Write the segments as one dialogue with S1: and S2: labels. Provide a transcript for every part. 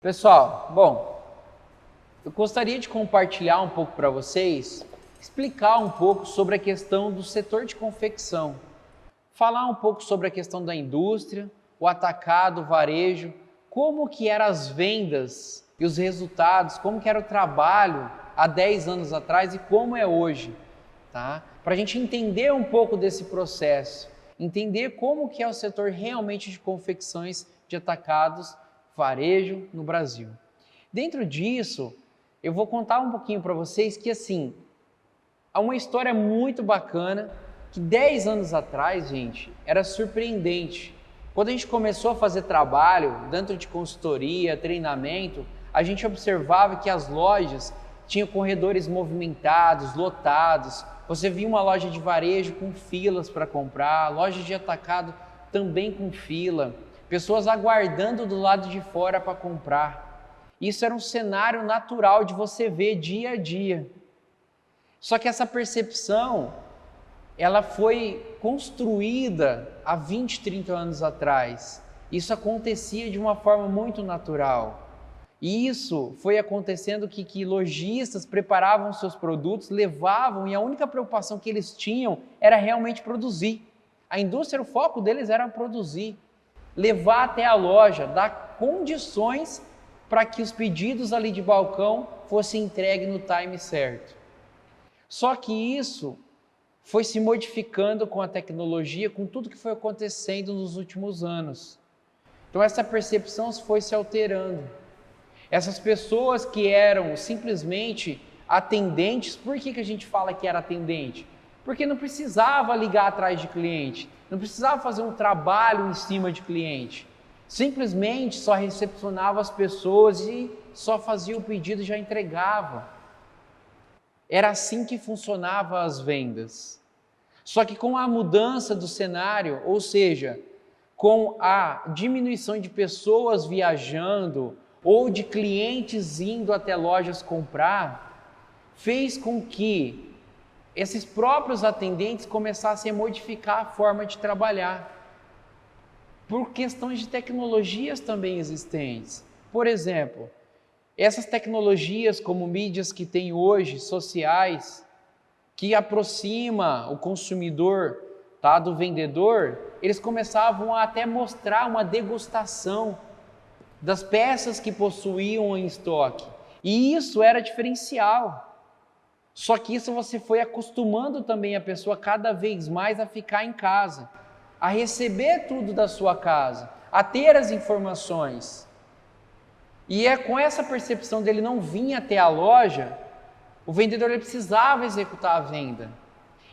S1: Pessoal, bom, eu gostaria de compartilhar um pouco para vocês, explicar um pouco sobre a questão do setor de confecção, falar um pouco sobre a questão da indústria, o atacado, o varejo, como que eram as vendas e os resultados, como que era o trabalho há 10 anos atrás e como é hoje, tá? Para a gente entender um pouco desse processo, entender como que é o setor realmente de confecções de atacados, varejo no Brasil. Dentro disso, eu vou contar um pouquinho para vocês que assim, há uma história muito bacana que 10 anos atrás, gente, era surpreendente. Quando a gente começou a fazer trabalho dentro de consultoria, treinamento, a gente observava que as lojas tinham corredores movimentados, lotados. Você via uma loja de varejo com filas para comprar, loja de atacado também com fila, pessoas aguardando do lado de fora para comprar. Isso era um cenário natural de você ver dia a dia. Só que essa percepção, ela foi construída há 20, 30 anos atrás. Isso acontecia de uma forma muito natural. E isso foi acontecendo que lojistas preparavam seus produtos, levavam, e a única preocupação que eles tinham era realmente produzir. A indústria, o foco deles era produzir, levar até a loja, dar condições para que os pedidos ali de balcão fossem entregues no time certo. Só que isso foi se modificando com a tecnologia, com tudo que foi acontecendo nos últimos anos. Então essa percepção foi se alterando. Essas pessoas que eram simplesmente atendentes, por que a gente fala que era atendente? Porque não precisava ligar atrás de cliente, não precisava fazer um trabalho em cima de cliente. Simplesmente só recepcionava as pessoas e só fazia o pedido e já entregava. Era assim que funcionavam as vendas. Só que com a mudança do cenário, ou seja, com a diminuição de pessoas viajando ou de clientes indo até lojas comprar, fez com que esses próprios atendentes começassem a modificar a forma de trabalhar, por questões de tecnologias também existentes. Por exemplo, essas tecnologias como mídias que tem hoje, sociais, que aproxima o consumidor, tá, do vendedor, eles começavam a até mostrar uma degustação das peças que possuíam em estoque. E isso era diferencial. Só que isso você foi acostumando também a pessoa cada vez mais a ficar em casa, a receber tudo da sua casa, a ter as informações. E é com essa percepção dele não vir até a loja, o vendedor ele precisava executar a venda.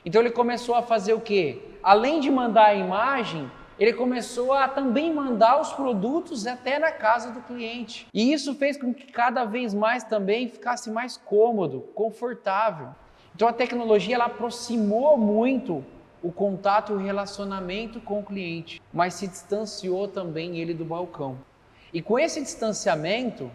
S1: Então ele começou a fazer o quê? Além de mandar a imagem, ele começou a também mandar os produtos até na casa do cliente. E isso fez com que cada vez mais também ficasse mais cômodo, confortável. Então a tecnologia ela aproximou muito o contato e o relacionamento com o cliente, mas se distanciou também ele do balcão. E com esse distanciamento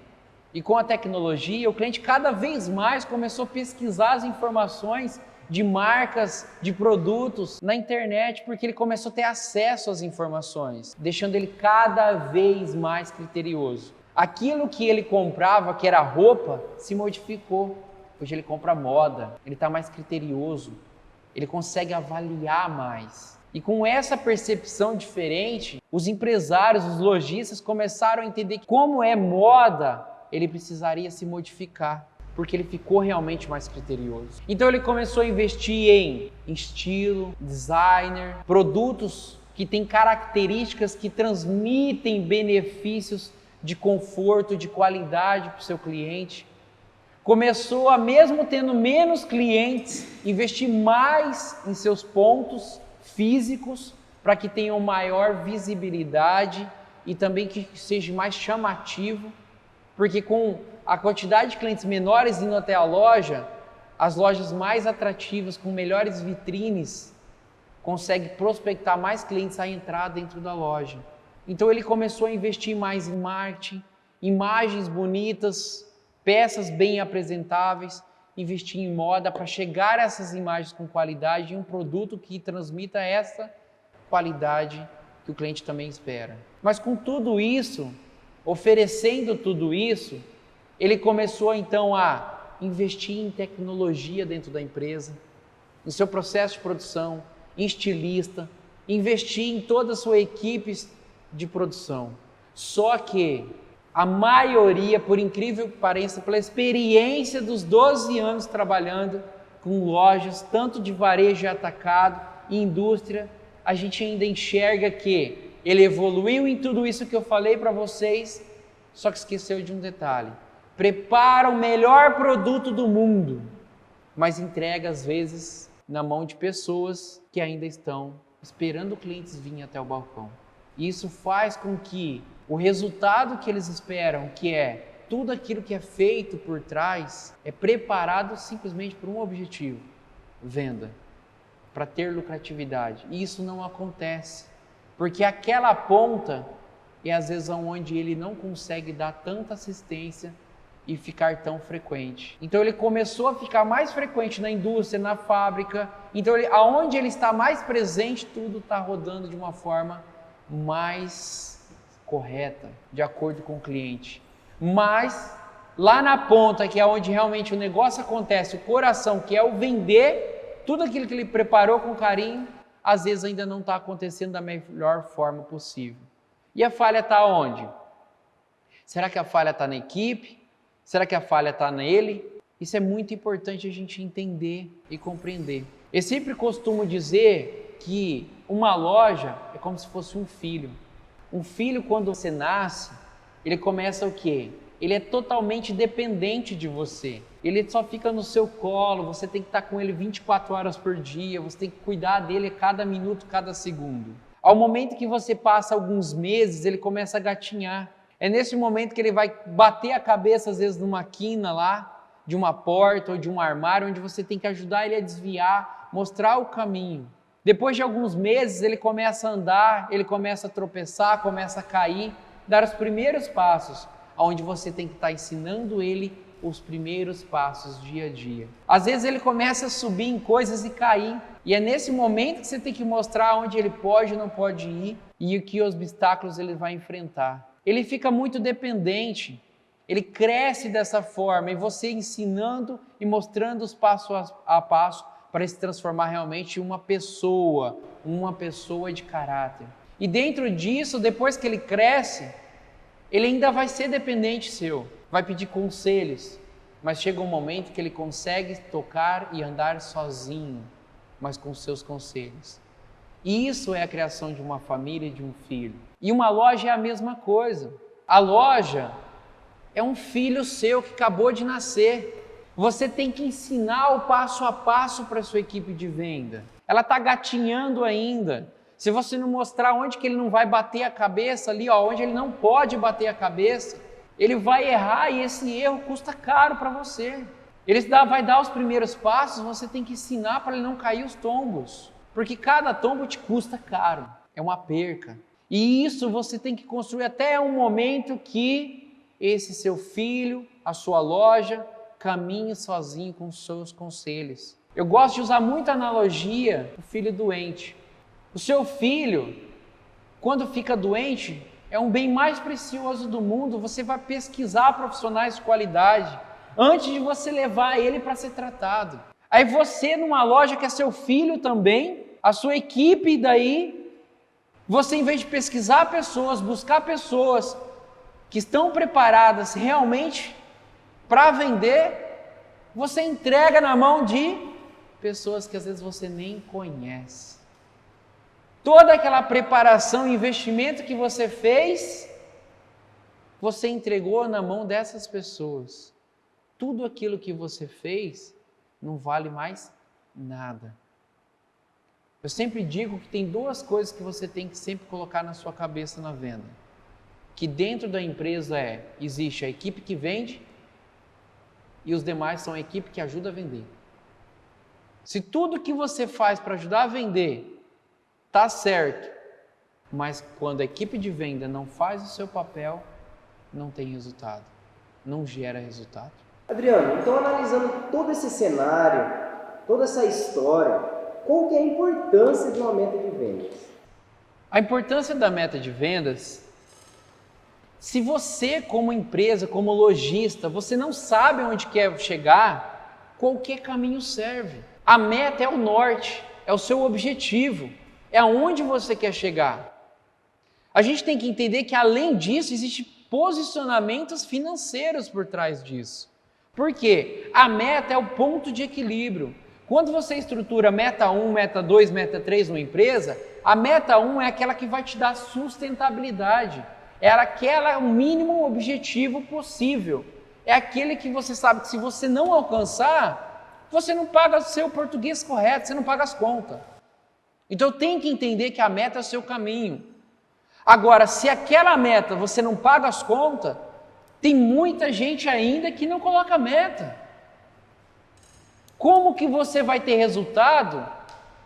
S1: e com a tecnologia, o cliente cada vez mais começou a pesquisar as informações de marcas, de produtos na internet, porque ele começou a ter acesso às informações, deixando ele cada vez mais criterioso. Aquilo que ele comprava, que era roupa, se modificou. Hoje ele compra moda, ele está mais criterioso, ele consegue avaliar mais. E com essa percepção diferente, os empresários, os lojistas começaram a entender que como é moda, ele precisaria se modificar, porque ele ficou realmente mais criterioso. Então ele começou a investir em estilo, designer, produtos que têm características que transmitem benefícios de conforto, de qualidade para o seu cliente. Começou a, mesmo tendo menos clientes, investir mais em seus pontos físicos para que tenham maior visibilidade e também que seja mais chamativo, porque com a quantidade de clientes menores indo até a loja, as lojas mais atrativas, com melhores vitrines, conseguem prospectar mais clientes a entrar dentro da loja. Então ele começou a investir mais em marketing, imagens bonitas, peças bem apresentáveis, investir em moda para chegar a essas imagens com qualidade e um produto que transmita essa qualidade que o cliente também espera. Mas com tudo isso, Oferecendo tudo isso, ele começou então a investir em tecnologia dentro da empresa, no seu processo de produção, em estilista, investir em toda a sua equipe de produção. Só que a maioria, por incrível que pareça, pela experiência dos 12 anos trabalhando com lojas, tanto de varejo e atacado e indústria, a gente ainda enxerga que ele evoluiu em tudo isso que eu falei para vocês, só que esqueceu de um detalhe. Prepara o melhor produto do mundo, mas entrega às vezes na mão de pessoas que ainda estão esperando clientes virem até o balcão. E isso faz com que o resultado que eles esperam, que é tudo aquilo que é feito por trás, é preparado simplesmente por um objetivo: venda, para ter lucratividade. E isso não acontece, porque aquela ponta é às vezes onde ele não consegue dar tanta assistência e ficar tão frequente. Então ele começou a ficar mais frequente na indústria, na fábrica. Então aonde ele está mais presente, tudo está rodando de uma forma mais correta, de acordo com o cliente. Mas lá na ponta, que é onde realmente o negócio acontece, o coração, que é o vender, tudo aquilo que ele preparou com carinho, às vezes ainda não está acontecendo da melhor forma possível. E a falha está onde? Será que a falha está na equipe? Será que a falha está nele? Isso é muito importante a gente entender e compreender. Eu sempre costumo dizer que uma loja é como se fosse um filho. Um filho, quando você nasce, ele começa o quê? Ele é totalmente dependente de você. Ele só fica no seu colo, você tem que estar com ele 24 horas por dia, você tem que cuidar dele a cada minuto, cada segundo. Ao momento que você passa alguns meses, ele começa a gatinhar. É nesse momento que ele vai bater a cabeça, às vezes, numa quina lá, de uma porta ou de um armário, onde você tem que ajudar ele a desviar, mostrar o caminho. Depois de alguns meses, ele começa a andar, ele começa a tropeçar, começa a cair, dar os primeiros passos, onde você tem que estar ensinando ele os primeiros passos dia a dia. Às vezes ele começa a subir em coisas e cair, e é nesse momento que você tem que mostrar onde ele pode e não pode ir e que obstáculos ele vai enfrentar. Ele fica muito dependente, ele cresce dessa forma, e você ensinando e mostrando os passos a passo para se transformar realmente em uma pessoa de caráter. E dentro disso, depois que ele cresce, ele ainda vai ser dependente seu, vai pedir conselhos, mas chega um momento que ele consegue tocar e andar sozinho, mas com seus conselhos. E isso é a criação de uma família e de um filho. E uma loja é a mesma coisa. A loja é um filho seu que acabou de nascer. Você tem que ensinar o passo a passo para a sua equipe de venda. Ela está gatinhando ainda. Se você não mostrar onde que ele não vai bater a cabeça ali, onde ele não pode bater a cabeça, ele vai errar e esse erro custa caro para você. Ele vai dar os primeiros passos, você tem que ensinar para ele não cair os tombos. Porque cada tombo te custa caro, é uma perca. E isso você tem que construir até um momento que esse seu filho, a sua loja, caminhe sozinho com os seus conselhos. Eu gosto de usar muita analogia do filho doente. O seu filho, quando fica doente, é um bem mais precioso do mundo. Você vai pesquisar profissionais de qualidade antes de você levar ele para ser tratado. Aí você, numa loja que é seu filho também, a sua equipe daí, você, em vez de pesquisar pessoas, buscar pessoas que estão preparadas realmente para vender, você entrega na mão de pessoas que às vezes você nem conhece. Toda aquela preparação e investimento que você fez, você entregou na mão dessas pessoas. Tudo aquilo que você fez não vale mais nada. Eu sempre digo que tem duas coisas que você tem que sempre colocar na sua cabeça na venda. Que dentro da empresa existe a equipe que vende e os demais são a equipe que ajuda a vender. Se tudo que você faz para ajudar a vender está certo, mas quando a equipe de venda não faz o seu papel, não tem resultado, não gera resultado.
S2: Adriano, então analisando todo esse cenário, toda essa história, qual que é a importância de uma meta de vendas?
S1: A importância da meta de vendas Se você, como empresa, como lojista, você não sabe onde quer chegar, qualquer caminho serve. A meta é o norte, é o seu objetivo, é aonde você quer chegar. A gente tem que entender que, além disso, existem posicionamentos financeiros por trás disso. Por quê? A meta é o ponto de equilíbrio. Quando você estrutura meta 1, meta 2, meta 3 numa empresa, a meta 1 é aquela que vai te dar sustentabilidade. É aquela o mínimo objetivo possível. É aquele que você sabe que se você não alcançar, você não paga o seu português correto, você não paga as contas. Então tem que entender que a meta é o seu caminho. Agora, se aquela meta você não paga as contas, tem muita gente ainda que não coloca meta. Como que você vai ter resultado?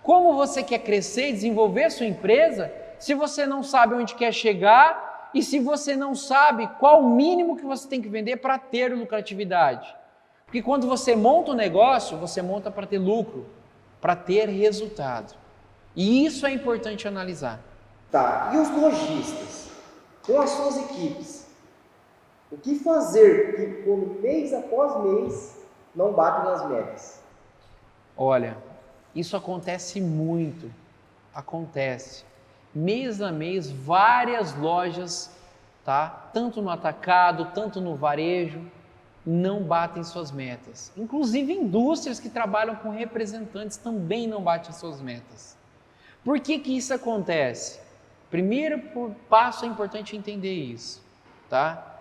S1: Como você quer crescer e desenvolver a sua empresa se você não sabe onde quer chegar e se você não sabe qual o mínimo que você tem que vender para ter lucratividade? Porque quando você monta um negócio, você monta para ter lucro, para ter resultado. E isso é importante analisar.
S2: Tá, e os lojistas? Com as suas equipes? O que fazer que, quando mês após mês, não batem as metas?
S1: Olha, isso acontece muito. Acontece. Mês a mês, várias lojas, tá? Tanto no atacado, tanto no varejo, não batem suas metas. Inclusive indústrias que trabalham com representantes também não batem suas metas. Por que que isso acontece? Primeiro passo é importante entender isso, tá?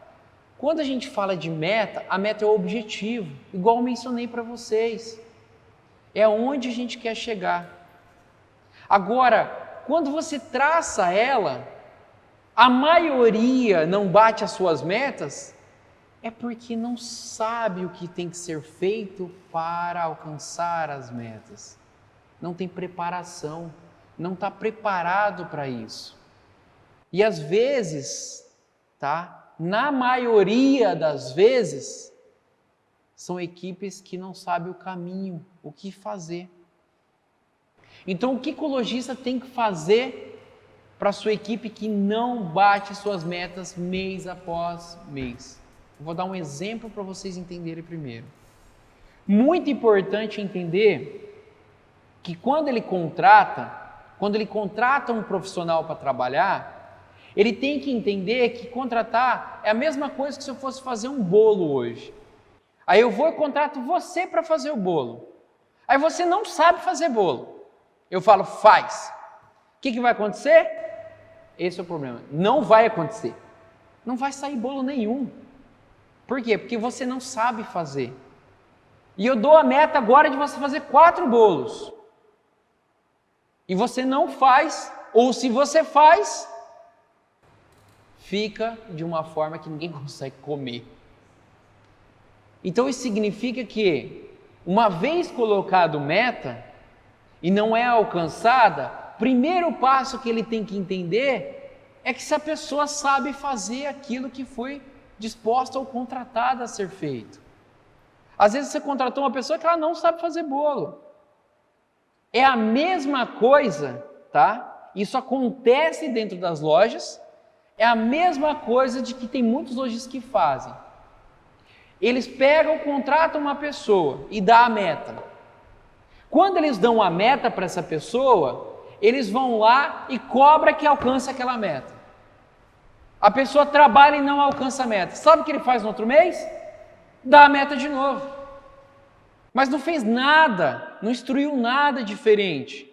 S1: Quando a gente fala de meta, a meta é o objetivo, igual eu mencionei para vocês. É onde a gente quer chegar. Agora, quando você traça ela, a maioria não bate as suas metas, é porque não sabe o que tem que ser feito para alcançar as metas. Não tem preparação, não está preparado para isso. E às vezes, tá? Na maioria das vezes, são equipes que não sabem o caminho, o que fazer. Então, o que o lojista tem que fazer para a sua equipe que não bate suas metas mês após mês? Eu vou dar um exemplo para vocês entenderem primeiro. Muito importante entender que quando ele contrata um profissional para trabalhar, ele tem que entender que contratar é a mesma coisa que se eu fosse fazer um bolo hoje. Aí eu vou e contrato você para fazer o bolo. Aí você não sabe fazer bolo. Eu falo, faz. O que vai acontecer? Esse é o problema. Não vai acontecer. Não vai sair bolo nenhum. Por quê? Porque você não sabe fazer. E eu dou a meta agora de você fazer 4 bolos. E você não faz, ou se você faz, fica de uma forma que ninguém consegue comer. Então isso significa que, uma vez colocado meta, e não é alcançada, primeiro passo que ele tem que entender é que se a pessoa sabe fazer aquilo que foi disposta ou contratada a ser feito. Às vezes você contratou uma pessoa que ela não sabe fazer bolo. É a mesma coisa, tá? Isso acontece dentro das lojas, é a mesma coisa de que tem muitos lojistas que fazem. Eles pegam, contratam uma pessoa e dão a meta. Quando eles dão a meta para essa pessoa, eles vão lá e cobram que alcance aquela meta. A pessoa trabalha e não alcança a meta. Sabe o que ele faz no outro mês? Dá a meta de novo. Mas não fez nada, não instruiu nada diferente.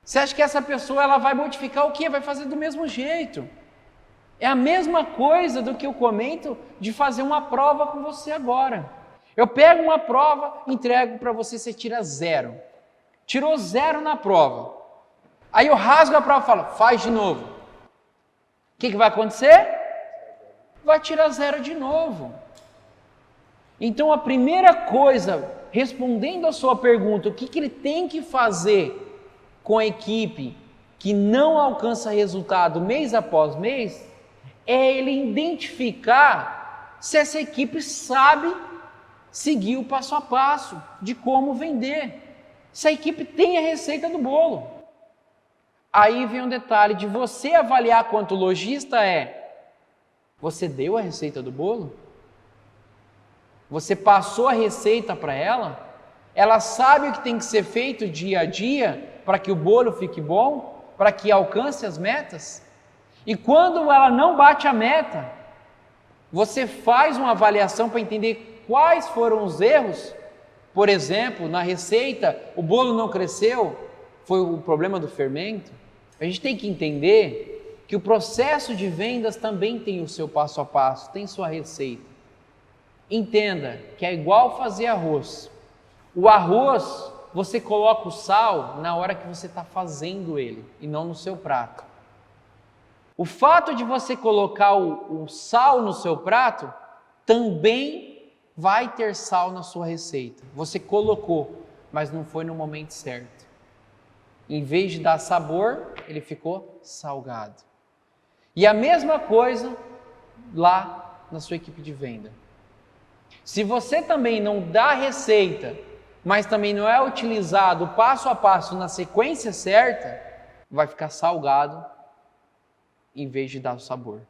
S1: Você acha que essa pessoa ela vai modificar o quê? Vai fazer do mesmo jeito. É a mesma coisa do que eu comento de fazer uma prova com você agora. Eu pego uma prova, entrego para você, você tira 0. Tirou 0 na prova. Aí eu rasgo a prova e falo, faz de novo. O que vai acontecer? Vai tirar 0 de novo. Então a primeira coisa, respondendo a sua pergunta, o que ele tem que fazer com a equipe que não alcança resultado mês após mês, é ele identificar se essa equipe sabe seguir o passo a passo de como vender. Se a equipe tem a receita do bolo. Aí vem um detalhe de você avaliar quanto lojista Você deu a receita do bolo? Você passou a receita para ela? Ela sabe o que tem que ser feito dia a dia para que o bolo fique bom? Para que alcance as metas? E quando ela não bate a meta, você faz uma avaliação para entender quais foram os erros. Por exemplo, na receita, o bolo não cresceu, foi o problema do fermento. A gente tem que entender que o processo de vendas também tem o seu passo a passo, tem sua receita. Entenda que é igual fazer arroz. O arroz, você coloca o sal na hora que você está fazendo ele e não no seu prato. O fato de você colocar o sal no seu prato também vai ter sal na sua receita. Você colocou, mas não foi no momento certo. Em vez de dar sabor, ele ficou salgado. E a mesma coisa lá na sua equipe de venda. Se você também não dá receita, mas também não é utilizado passo a passo na sequência certa, vai ficar salgado em vez de dar o sabor.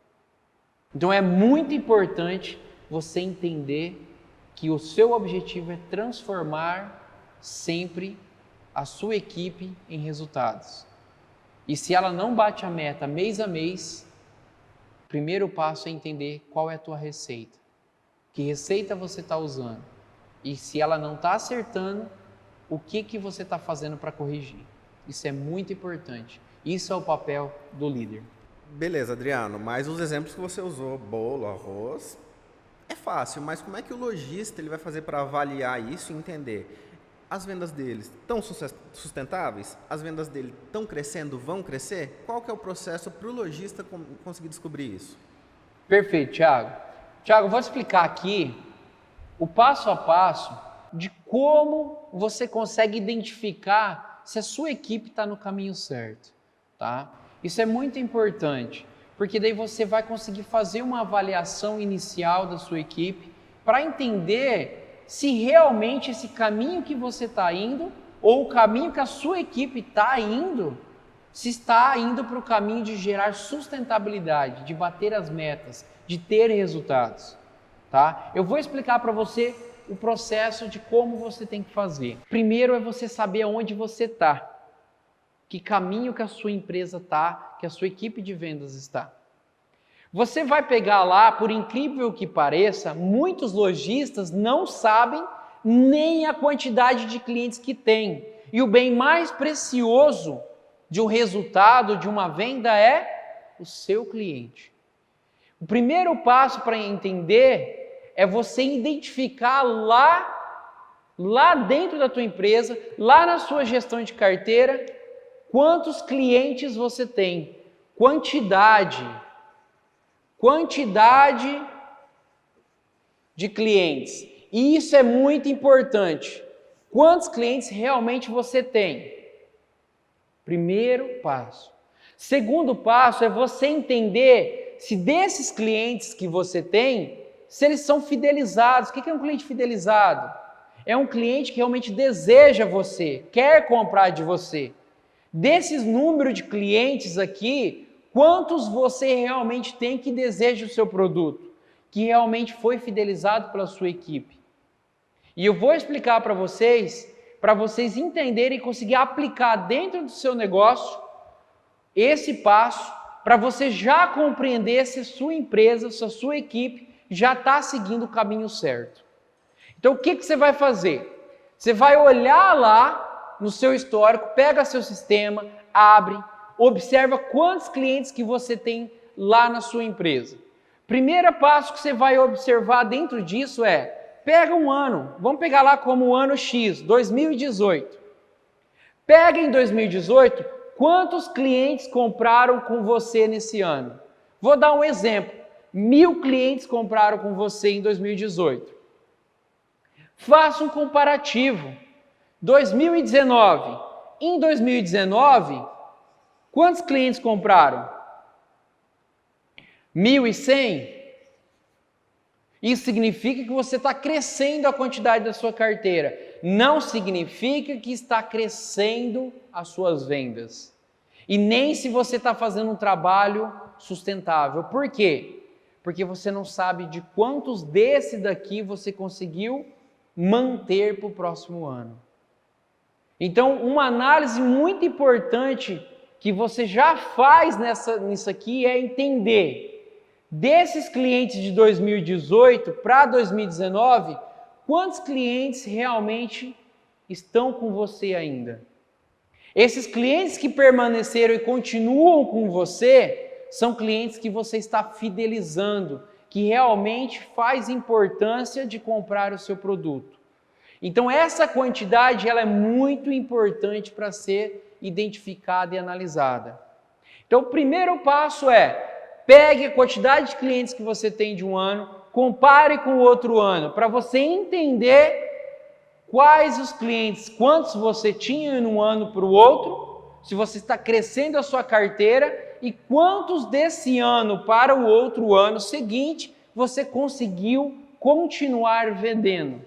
S1: Então é muito importante você entender que o seu objetivo é transformar sempre a sua equipe em resultados. E se ela não bate a meta mês a mês, o primeiro passo é entender qual é a tua receita. Que receita você está usando? E se ela não está acertando, o que você está fazendo para corrigir? Isso é muito importante. Isso é o papel do líder.
S3: Beleza, Adriano, mas os exemplos que você usou, bolo, arroz, é fácil, mas como é que o lojista ele vai fazer para avaliar isso e entender? As vendas deles estão sustentáveis? As vendas dele estão crescendo, vão crescer? Qual que é o processo para o lojista conseguir descobrir isso?
S1: Perfeito, Thiago. Thiago, vou explicar aqui o passo a passo de como você consegue identificar se a sua equipe está no caminho certo, tá? Isso é muito importante, porque daí você vai conseguir fazer uma avaliação inicial da sua equipe para entender se realmente esse caminho que você está indo ou o caminho que a sua equipe está indo, se está indo para o caminho de gerar sustentabilidade, de bater as metas, de ter resultados, tá? Eu vou explicar para você o processo de como você tem que fazer. Primeiro é você saber aonde você está, que caminho que a sua empresa está, que a sua equipe de vendas está. Você vai pegar lá, por incrível que pareça, muitos lojistas não sabem nem a quantidade de clientes que tem. E o bem mais precioso de um resultado, de uma venda, é o seu cliente. O primeiro passo para entender é você identificar lá dentro da tua empresa, lá na sua gestão de carteira, quantos clientes você tem, quantidade de clientes. E isso é muito importante. Quantos clientes realmente você tem? Primeiro passo. Segundo passo é você entender se desses clientes que você tem, se eles são fidelizados. O que é um cliente fidelizado? É um cliente que realmente deseja você, quer comprar de você. Desses números de clientes aqui, quantos você realmente tem que deseja o seu produto, que realmente foi fidelizado pela sua equipe? E eu vou explicar para vocês entenderem e conseguir aplicar dentro do seu negócio esse passo, para você já compreender se a sua empresa, se a sua equipe já está seguindo o caminho certo. Então o que você vai fazer? Você vai olhar lá no seu histórico, pega seu sistema, abre, observa quantos clientes que você tem lá na sua empresa. Primeiro passo que você vai observar dentro disso é, pega um ano, vamos pegar lá como o ano X, 2018. Pega em 2018, quantos clientes compraram com você nesse ano? Vou dar um exemplo, 1.000 clientes compraram com você em 2018. Faça um comparativo, 2019, em 2019, quantos clientes compraram? 1.100? Isso significa que você está crescendo a quantidade da sua carteira. Não significa que está crescendo as suas vendas. E nem se você está fazendo um trabalho sustentável. Por quê? porque você não sabe de quantos desse daqui você conseguiu manter para o próximo ano. Então, uma análise muito importante que você já faz nisso aqui é entender, desses clientes de 2018 para 2019, quantos clientes realmente estão com você ainda? Esses clientes que permaneceram e continuam com você, são clientes que você está fidelizando, que realmente faz importância de comprar o seu produto. Então essa quantidade ela é muito importante para ser identificada e analisada. Então o primeiro passo é, pegue a quantidade de clientes que você tem de um ano, compare com o outro ano, para você entender quais os clientes, quantos você tinha num ano para o outro, se você está crescendo a sua carteira e quantos desse ano para o outro ano seguinte você conseguiu continuar vendendo.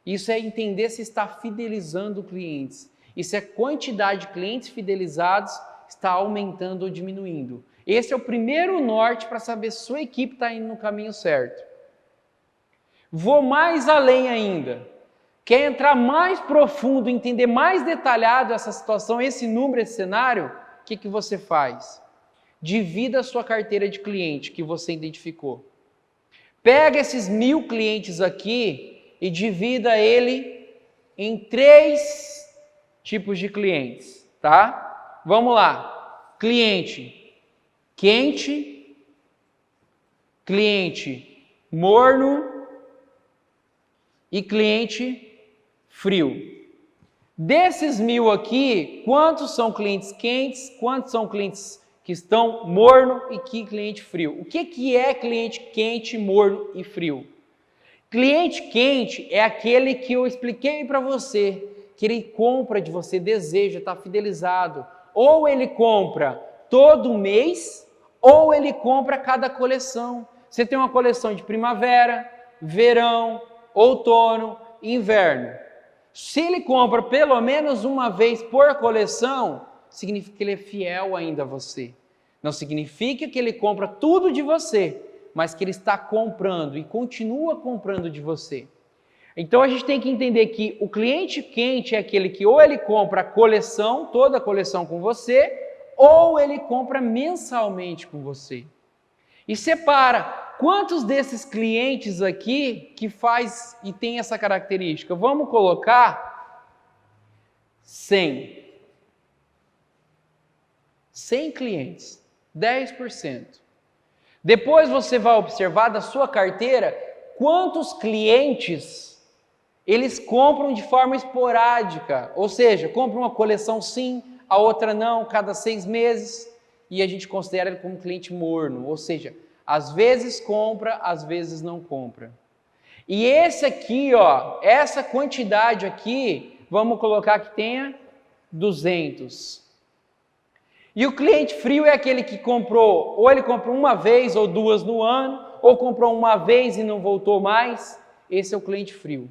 S1: Isso é entender se está fidelizando clientes e se a quantidade de clientes fidelizados está aumentando ou diminuindo. Esse é o primeiro norte para saber se sua equipe está indo no caminho certo. Vou mais além ainda. Quer entrar mais profundo, entender mais detalhado essa situação, esse número, esse cenário? O que você faz? Divida a sua carteira de cliente que você identificou. Pega esses 1000 clientes aqui e divida ele em 3 tipos de clientes, tá? Vamos lá. Cliente quente, cliente morno e cliente frio. Desses 1000 aqui, quantos são clientes quentes, quantos são clientes que estão morno e que cliente frio? O que é cliente quente, morno e frio? Cliente quente é aquele que eu expliquei para você, que ele compra de você, deseja, está fidelizado. Ou ele compra todo mês, ou ele compra cada coleção. Você tem uma coleção de primavera, verão, outono, inverno. Se ele compra pelo menos uma vez por coleção, significa que ele é fiel ainda a você. Não significa que ele compra tudo de você, mas que ele está comprando e continua comprando de você. Então a gente tem que entender que o cliente quente é aquele que ou ele compra a coleção, toda a coleção com você, ou ele compra mensalmente com você. E separa quantos desses clientes aqui que faz e tem essa característica. Vamos colocar 100. 100 clientes, 10%. Depois você vai observar da sua carteira quantos clientes eles compram de forma esporádica, ou seja, compram uma coleção sim, a outra não, cada 6 meses, e a gente considera ele como cliente morno, ou seja, às vezes compra, às vezes não compra. E esse aqui, ó, essa quantidade aqui, vamos colocar que tenha 200. E o cliente frio é aquele que comprou, ou ele comprou uma vez ou 2 no ano, ou comprou uma vez e não voltou mais. Esse é o cliente frio.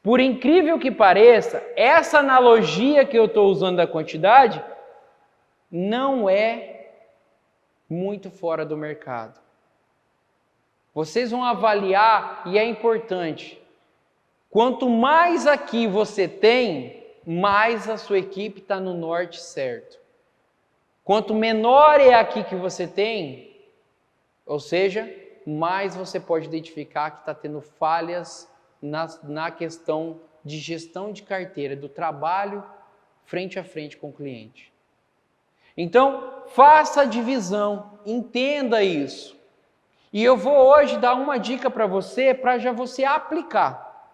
S1: Por incrível que pareça, essa analogia que eu estou usando da quantidade não é muito fora do mercado. Vocês vão avaliar, e é importante, quanto mais aqui você tem, mais a sua equipe está no norte certo. Quanto menor é aqui que você tem, ou seja, mais você pode identificar que está tendo falhas na questão de gestão de carteira, do trabalho frente a frente com o cliente. Então, faça a divisão, entenda isso. E eu vou hoje dar uma dica para você já você aplicar.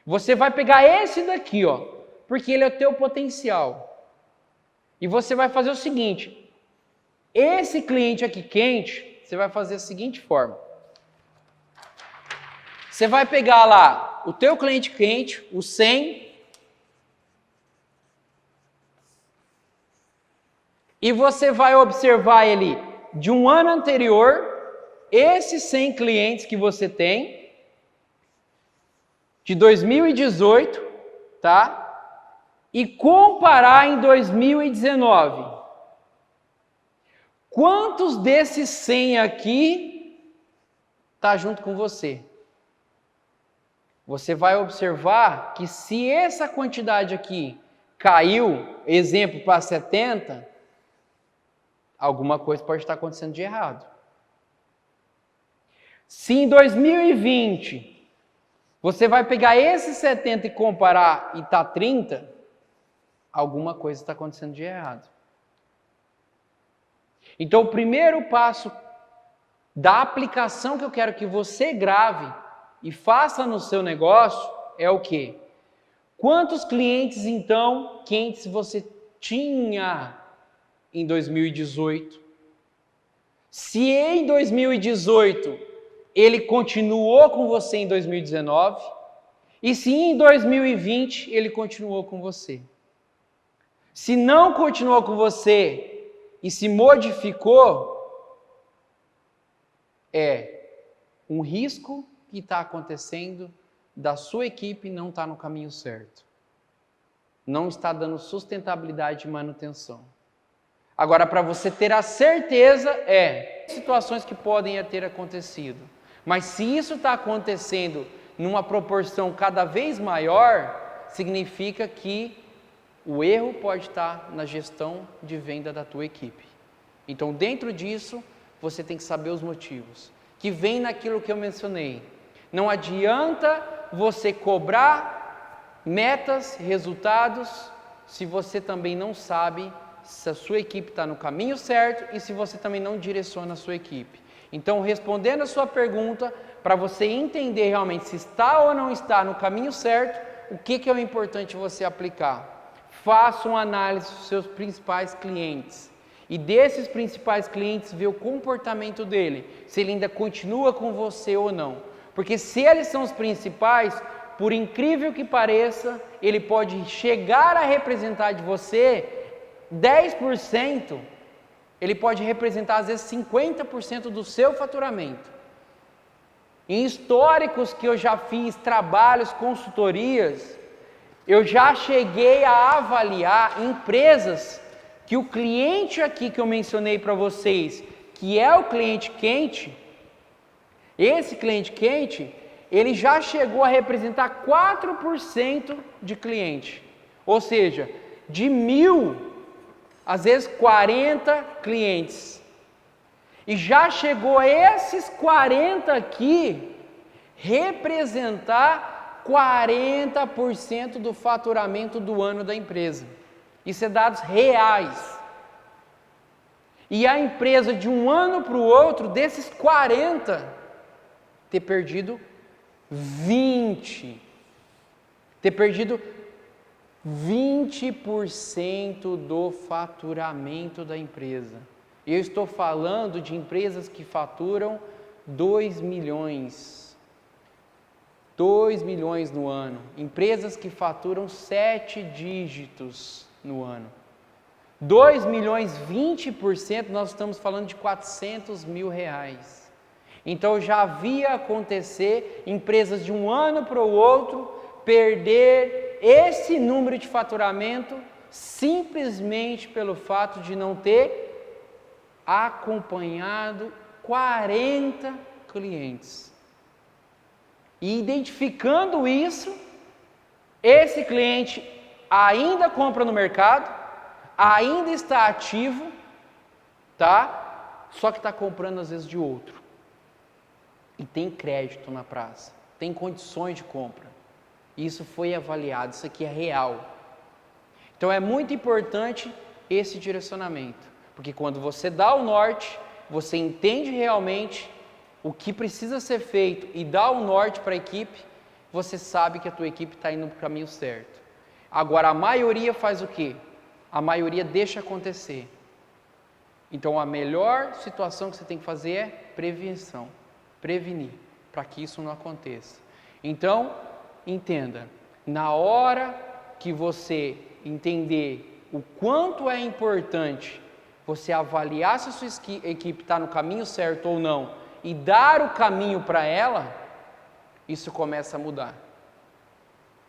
S1: Você vai pegar esse daqui, ó, porque ele é o teu potencial. E você vai fazer o seguinte, esse cliente aqui quente, você vai fazer da seguinte forma. Você vai pegar lá o teu cliente quente, o 100, e você vai observar ele de um ano anterior, esses 100 clientes que você tem, de 2018, tá? E comparar em 2019. Quantos desses 100 aqui está junto com você. Você vai observar que se essa quantidade aqui caiu, exemplo, para 70, alguma coisa pode estar acontecendo de errado. Se em 2020 você vai pegar esses 70 e comparar e está 30, alguma coisa está acontecendo de errado. Então, o primeiro passo da aplicação que eu quero que você grave e faça no seu negócio é o quê? Quantos clientes, então, quentes você tinha em 2018? Se em 2018 ele continuou com você em 2019, e se em 2020 ele continuou com você. Se não continuou com você e se modificou, é um risco que está acontecendo da sua equipe não estar no caminho certo. Não está dando sustentabilidade e manutenção. Agora, para você ter a certeza, situações que podem ter acontecido. Mas se isso está acontecendo numa proporção cada vez maior, significa que o erro pode estar na gestão de venda da tua equipe. Então, dentro disso, você tem que saber os motivos, que vem naquilo que eu mencionei. Não adianta você cobrar metas, resultados, se você também não sabe se a sua equipe está no caminho certo e se você também não direciona a sua equipe. Então, respondendo a sua pergunta, para você entender realmente se está ou não está no caminho certo, o que é importante você aplicar? Faça uma análise dos seus principais clientes. E desses principais clientes, ver o comportamento dele, se ele ainda continua com você ou não. Porque se eles são os principais, por incrível que pareça, ele pode chegar a representar de você 10%, ele pode representar às vezes 50% do seu faturamento. Em históricos que eu já fiz, trabalhos, consultorias, eu já cheguei a avaliar empresas que o cliente aqui que eu mencionei para vocês, que é o cliente quente, esse cliente quente, ele já chegou a representar 4% de cliente. Ou seja, de 1.000, às vezes 40 clientes. E já chegou a esses 40 aqui representar 40% do faturamento do ano da empresa. Isso é dados reais. E a empresa de um ano para o outro, desses 40, ter perdido 20. Ter perdido 20% do faturamento da empresa. Eu estou falando de empresas que faturam 2 milhões. 2 milhões no ano. Empresas que faturam 7 dígitos no ano. 2 milhões, 20%, nós estamos falando de 400 mil reais. Então, já havia acontecer empresas de um ano para o outro perder esse número de faturamento simplesmente pelo fato de não ter acompanhado 40 clientes. E identificando isso, esse cliente ainda compra no mercado, ainda está ativo, tá? Só que está comprando às vezes de outro. E tem crédito na praça, tem condições de compra. Isso foi avaliado, isso aqui é real. Então é muito importante esse direcionamento, porque quando você dá o norte, você entende realmente o que precisa ser feito e dá o norte para a equipe, você sabe que a tua equipe está indo para o caminho certo. Agora a maioria faz o quê? A maioria deixa acontecer. Então a melhor situação que você tem que fazer é prevenção, prevenir, para que isso não aconteça. Então, entenda, na hora que você entender o quanto é importante você avaliar se a sua equipe está no caminho certo ou não e dar o caminho para ela, isso começa a mudar.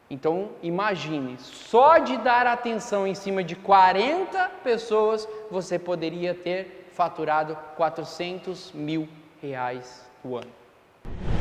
S1: Então, imagine, só de dar atenção em cima de 40 pessoas, você poderia ter faturado 400 mil reais no ano.
S3: aí.